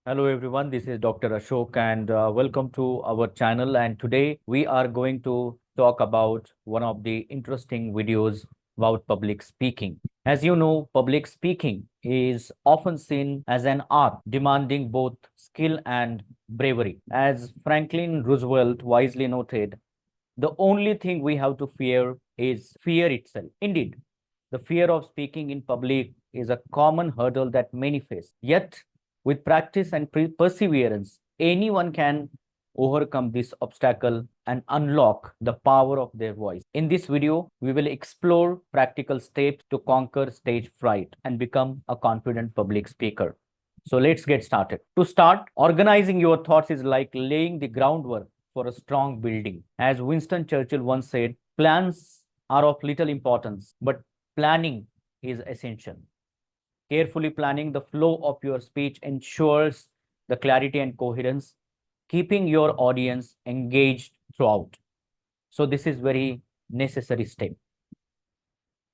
Hello everyone, this is Dr. Ashok and welcome to our channel. And today we are going to talk about one of the interesting videos about public speaking. As you know, public speaking is often seen as an art demanding both skill and bravery. As Franklin Roosevelt wisely noted, the only thing we have to fear is fear itself. Indeed, the fear of speaking in public is a common hurdle that many face. Yet, with practice and perseverance, anyone can overcome this obstacle and unlock the power of their voice. In this video, we will explore practical steps to conquer stage fright and become a confident public speaker. So let's get started. To start, organizing your thoughts is like laying the groundwork for a strong building. As Winston Churchill once said, plans are of little importance, but planning is essential. Carefully planning the flow of your speech ensures the clarity and coherence, keeping your audience engaged throughout. So this is very necessary step.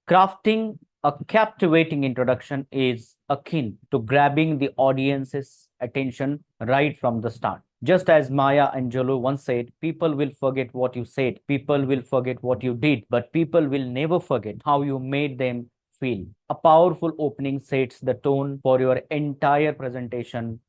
Crafting a captivating introduction is akin to grabbing the audience's attention right from the start. Just as Maya Angelou once said, people will forget what you said, people will forget what you did, but people will never forget how you made them feel. A powerful opening sets the tone for your entire presentation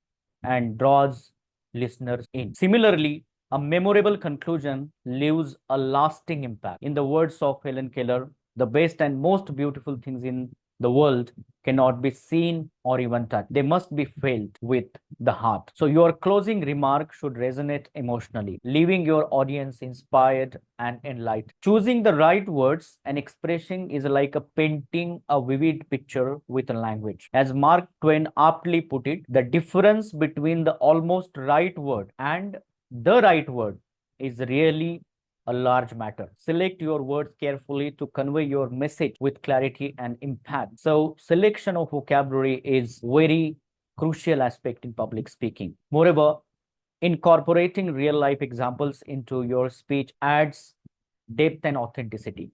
and draws listeners in. Similarly, a memorable conclusion leaves a lasting impact. In the words of Helen Keller, the best and most beautiful things in the world cannot be seen or even touched. They must be felt with the heart. So your closing remark should resonate emotionally, leaving your audience inspired and enlightened. Choosing the right words and expressing is like a painting a vivid picture with a language. As Mark Twain aptly put it, the difference between the almost right word and the right word is really a large matter. Select your words carefully to convey your message with clarity and impact. So selection of vocabulary is very crucial aspect in public speaking. Moreover, incorporating real life examples into your speech adds depth and authenticity.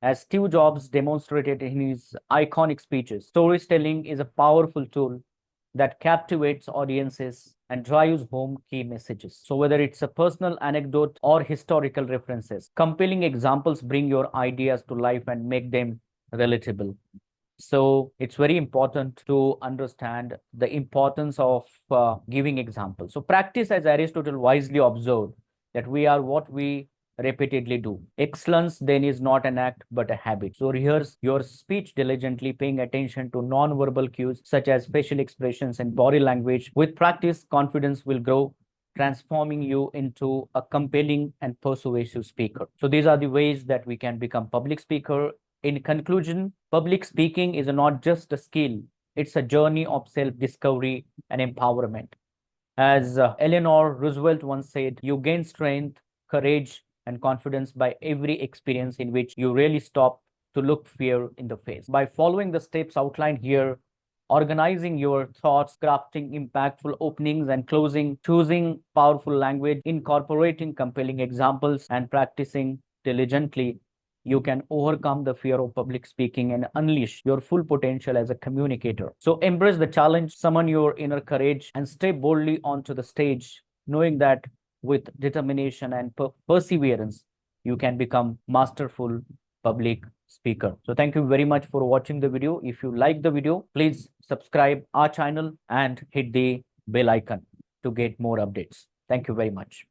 As Steve Jobs demonstrated in his iconic speeches, storytelling is a powerful tool that captivates audiences and drives home key messages. So, whether it's a personal anecdote or historical references, compelling examples bring your ideas to life and make them relatable. So, it's very important to understand the importance of giving examples. So, practice, as Aristotle wisely observed, that we are what we repeatedly do. Excellence then is not an act but a habit. So rehearse your speech diligently, paying attention to non-verbal cues such as facial expressions and body language. With practice, confidence will grow, transforming you into a compelling and persuasive speaker. So these are the ways that we can become public speaker. In conclusion, public speaking is not just a skill, it's a journey of self-discovery and empowerment. As Eleanor Roosevelt once said, you gain strength, courage, and confidence by every experience in which you really stop to look fear in the face. By following the steps outlined here, organizing your thoughts, crafting impactful openings and closing, choosing powerful language, incorporating compelling examples, and practicing diligently, you can overcome the fear of public speaking and unleash your full potential as a communicator. So embrace the challenge, summon your inner courage, and step boldly onto the stage, knowing that with determination and perseverance, you can become masterful public speaker. So thank you very much for watching the video. If you like the video, please subscribe our channel and hit the bell icon to get more updates. Thank you very much.